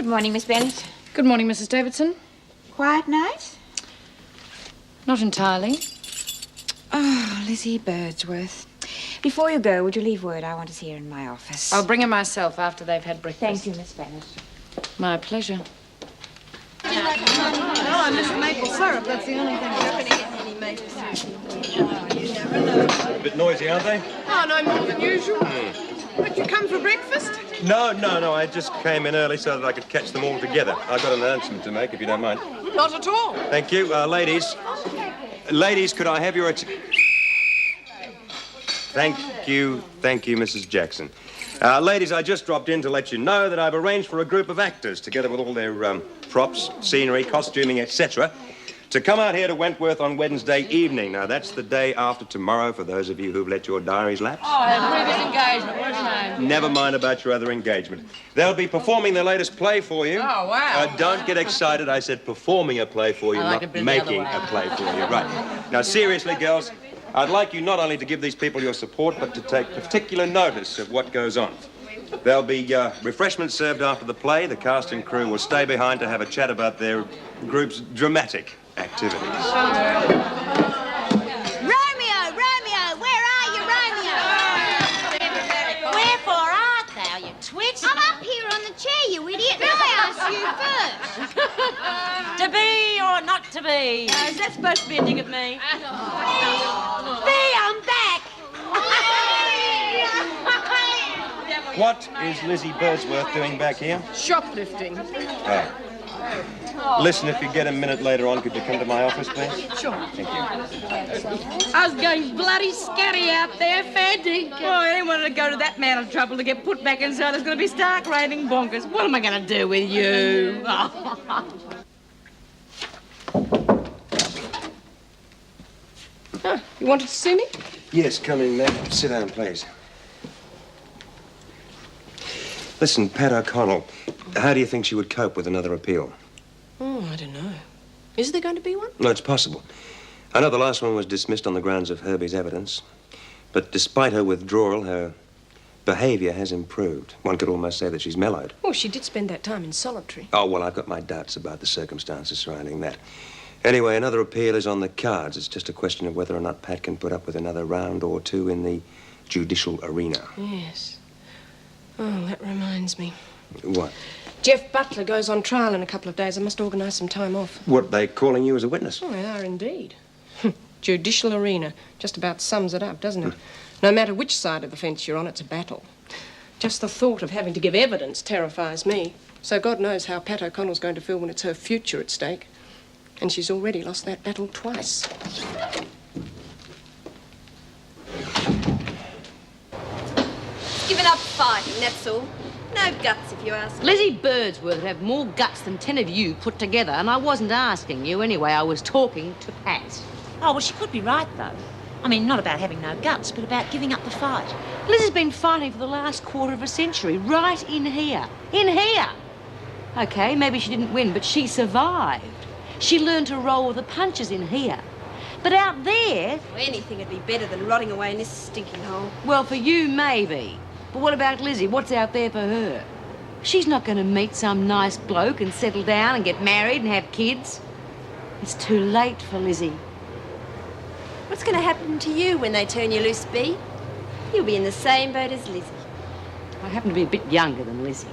Good morning, Miss Bennett. Good morning, Mrs. Davidson. Quiet night? Not entirely. Oh, Lizzie Birdsworth. Before you go, would you leave word? I want to see her in my office. I'll bring her myself after they've had breakfast. Thank you, Miss Bennett. My pleasure. No, I missed maple syrup. That's the only thing A bit noisy, aren't they? Oh, no more than usual. But you come for breakfast? No. I just came in early so that I could catch them all together. I've got an announcement to make, if you don't mind. Not at all. Thank you. Ladies. Ladies, could I have your... Thank you, Mrs. Jackson. Ladies, I just dropped in to let you know that I've arranged for a group of actors, together with all their props, scenery, costuming, etc., to come out here to Wentworth on Wednesday evening. Now, that's the day after tomorrow for those of you who've let your diaries lapse. Oh, a previous engagement. What's your name? Never mind about your other engagement. They'll be performing their latest play for you. Oh, wow. Don't get excited. I said performing a play for you, I like not it better the making other way. a play for you. Right. Now, seriously, girls, I'd like you not only to give these people your support, but to take particular notice of what goes on. There'll be refreshments served after the play. The cast and crew will stay behind to have a chat about their group's dramatic activities. Romeo, where are you, Romeo? Wherefore art thou, you twit? I'm up here on the chair, you idiot, and I asked you first. To be or not to be? Is that supposed to be a dig at me? There, I'm back. What is Lizzie Birdsworth doing back here? Shoplifting. Oh. Listen, if you get a minute later on, could you come to my office, please? Sure. Thank you. I was getting bloody scary out there, fair dinkum. Oh, anyone to go to that amount of trouble to get put back inside is going to be stark raving bonkers. What am I going to do with you? Oh, you wanted to see me? Yes, come in, ma'am. Sit down, please. Listen, Pat O'Connell, how do you think she would cope with another appeal? Oh, I don't know. Is there going to be one? No, it's possible. I know the last one was dismissed on the grounds of Herbie's evidence. But despite her withdrawal, her behavior has improved. One could almost say that she's mellowed. Oh, she did spend that time in solitary. Oh, well, I've got my doubts about the circumstances surrounding that. Anyway, another appeal is on the cards. It's just a question of whether or not Pat can put up with another round or two in the judicial arena. Yes. Oh, that reminds me. What? Jeff Butler goes on trial in a couple of days. I must organise some time off. What, they calling you as a witness? Oh, they are indeed. Judicial arena. Just about sums it up, doesn't it? No matter which side of the fence you're on, it's a battle. Just the thought of having to give evidence terrifies me. So God knows how Pat O'Connell's going to feel when it's her future at stake. And she's already lost that battle twice. Given up fighting, that's all. No guts, if you ask me. Lizzie Birdsworth would have more guts than 10 of you put together, and I wasn't asking you anyway. I was talking to Pat. Oh, well, she could be right, though. I mean, not about having no guts, but about giving up the fight. Lizzie's been fighting for the last quarter of a century, right in here. In here! OK, maybe she didn't win, but she survived. She learned to roll with the punches in here. But out there... Well, anything would be better than rotting away in this stinking hole. Well, for you, maybe. But what about Lizzie? What's out there for her? She's not going to meet some nice bloke and settle down and get married and have kids. It's too late for Lizzie. What's going to happen to you when they turn you loose, Bee? You'll be in the same boat as Lizzie. I happen to be a bit younger than Lizzie.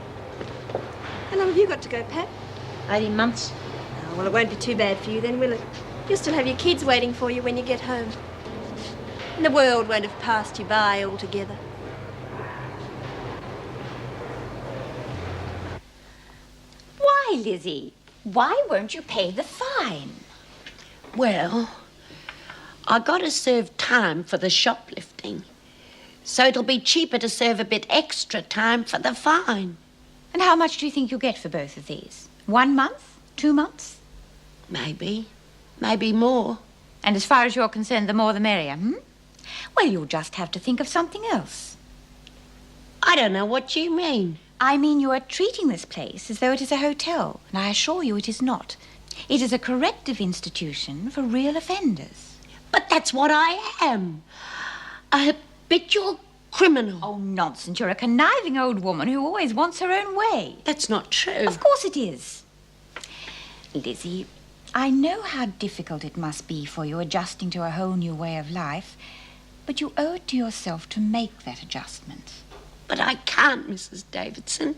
How long have you got to go, Pat? 18 months. Oh, well, it won't be too bad for you then, will it? You'll still have your kids waiting for you when you get home. And the world won't have passed you by altogether. Why, Lizzie? Why won't you pay the fine? Well, I got to serve time for the shoplifting. So it'll be cheaper to serve a bit extra time for the fine. And how much do you think you'll get for both of these? 1 month? 2 months? Maybe more. And as far as you're concerned, the more the merrier, hmm? Well, you'll just have to think of something else. I don't know what you mean. I mean, you are treating this place as though it is a hotel, and I assure you it is not. It is a corrective institution for real offenders. But that's what I am. A habitual criminal. Oh, nonsense. You're a conniving old woman who always wants her own way. That's not true. Of course it is. Lizzie, I know how difficult it must be for you adjusting to a whole new way of life, but you owe it to yourself to make that adjustment. But I can't, Mrs. Davidson.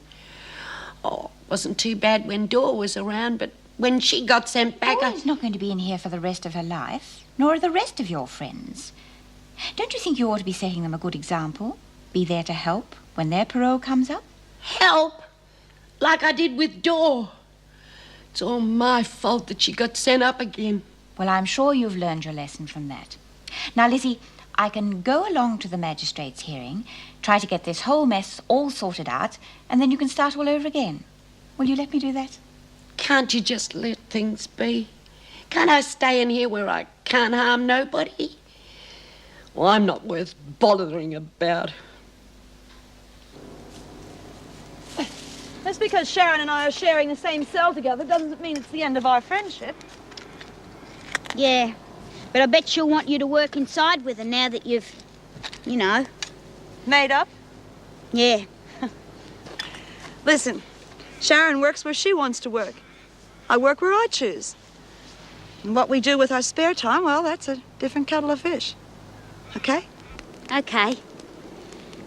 Oh, it wasn't too bad when Dora was around, but when she got sent back... Dora's not going to be in here for the rest of her life, nor are the rest of your friends. Don't you think you ought to be setting them a good example? Be there to help when their parole comes up? Help? Like I did with Dora. It's all my fault that she got sent up again. Well, I'm sure you've learned your lesson from that. Now, Lizzie, I can go along to the magistrate's hearing, try to get this whole mess all sorted out, and then you can start all over again. Will you let me do that? Can't you just let things be? Can't I stay in here where I can't harm nobody? Well, I'm not worth bothering about. Just because Sharon and I are sharing the same cell together doesn't mean it's the end of our friendship. Yeah, but I bet she'll want you to work inside with her now that you've, you know. Made up? Yeah. Listen, Sharon works where she wants to work. I work where I choose. And what we do with our spare time, well, that's a different kettle of fish. Okay? Okay.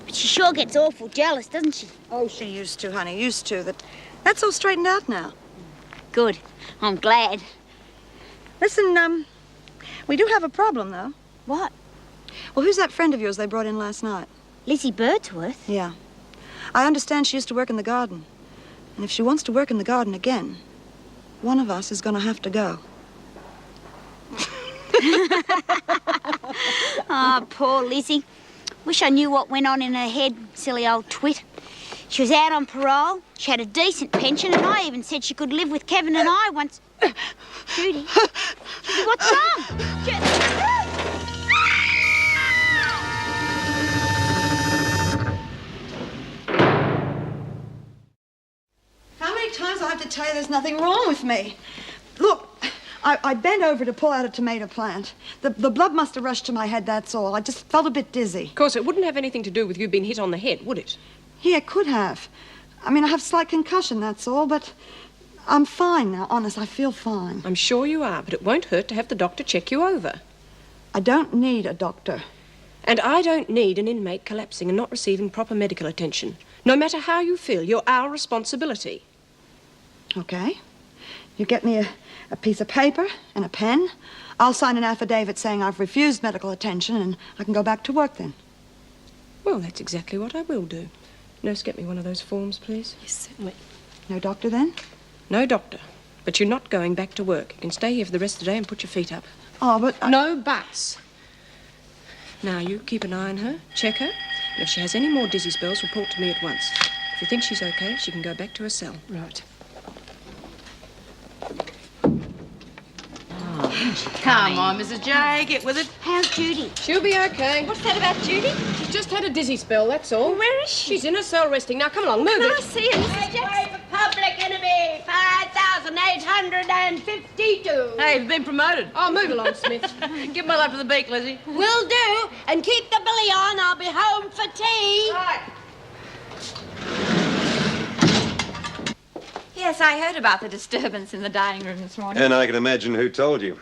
But she sure gets awful jealous, doesn't she? Oh, she used to, honey, used to. That's all straightened out now. Good. I'm glad. Listen, we do have a problem, though. What? Well, who's that friend of yours they brought in last night? Lizzie Birdsworth? Yeah. I understand she used to work in the garden. And if she wants to work in the garden again, one of us is going to have to go. Oh, poor Lizzie. Wish I knew what went on in her head, silly old twit. She was out on parole, she had a decent pension, and I even said she could live with Kevin and I once... Judy? Judy, what's wrong? How many times do I have to tell you there's nothing wrong with me? Look, I bent over to pull out a tomato plant. The blood must have rushed to my head, that's all. I just felt a bit dizzy. Of course, it wouldn't have anything to do with you being hit on the head, would it? Yeah, it could have. I mean, I have slight concussion, that's all, but I'm fine now, honest, I feel fine. I'm sure you are, but it won't hurt to have the doctor check you over. I don't need a doctor. And I don't need an inmate collapsing and not receiving proper medical attention. No matter how you feel, you're our responsibility. Okay. You get me a piece of paper and a pen. I'll sign an affidavit saying I've refused medical attention and I can go back to work then. Well, that's exactly what I will do. Nurse, get me one of those forms, please. Yes, certainly. No doctor then? No doctor. But you're not going back to work. You can stay here for the rest of the day and put your feet up. Oh, but... No buts. Now, you keep an eye on her, check her, and if she has any more dizzy spells, report to me at once. If you think she's okay, she can go back to her cell. Right. Come on, Mrs. J, get with it. How's Judy? She'll be okay. What's that about Judy? She's just had a dizzy spell, that's all. Well, where is she? She's in her cell resting. Now, come along, move Can I it. see her, Mrs. Jackson? Public enemy, 5,852. Hey, you've been promoted. Oh, move along, Smith. Give my love to the beak, Lizzie. Will do. And keep the billy on. I'll be home for tea. Right. Yes, I heard about the disturbance in the dining room this morning. And I can imagine who told you.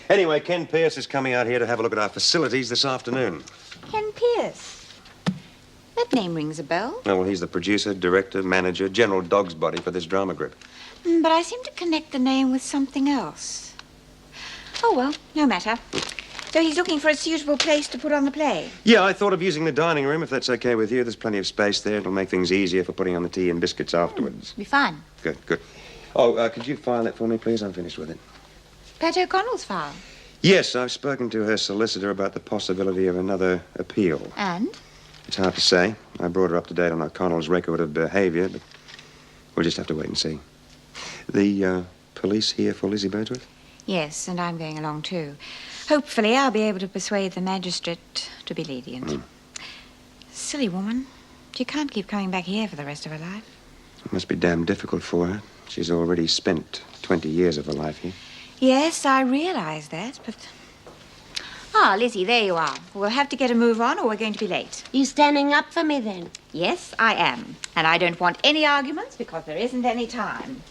Anyway, Ken Pierce is coming out here to have a look at our facilities this afternoon. Ken Pierce. That name rings a bell. Oh, well, he's the producer, director, manager, general dog's body for this drama group. But I seem to connect the name with something else. Oh, well, no matter. So he's looking for a suitable place to put on the play. Yeah, I thought of using the dining room, if that's okay with you. There's plenty of space there. It'll make things easier for putting on the tea and biscuits afterwards. Be fine. Good, good. Oh, could you file that for me, please? I'm finished with it. Pat O'Connell's file. Yes, I've spoken to her solicitor about the possibility of another appeal. And? It's hard to say. I brought her up to date on O'Connell's record of behavior, but we'll just have to wait and see. The police here for Lizzie Birdsworth? Yes, and I'm going along too. Hopefully I'll be able to persuade the magistrate to be lenient. Silly woman. She can't keep coming back here for the rest of her life. It must be damn difficult for her. She's already spent 20 years of her life here. Yes, I realize that, but Ah, Lizzie, there you are. We'll have to get a move on or we're going to be late. You standing up for me then? Yes, I am. And I don't want any arguments because there isn't any time.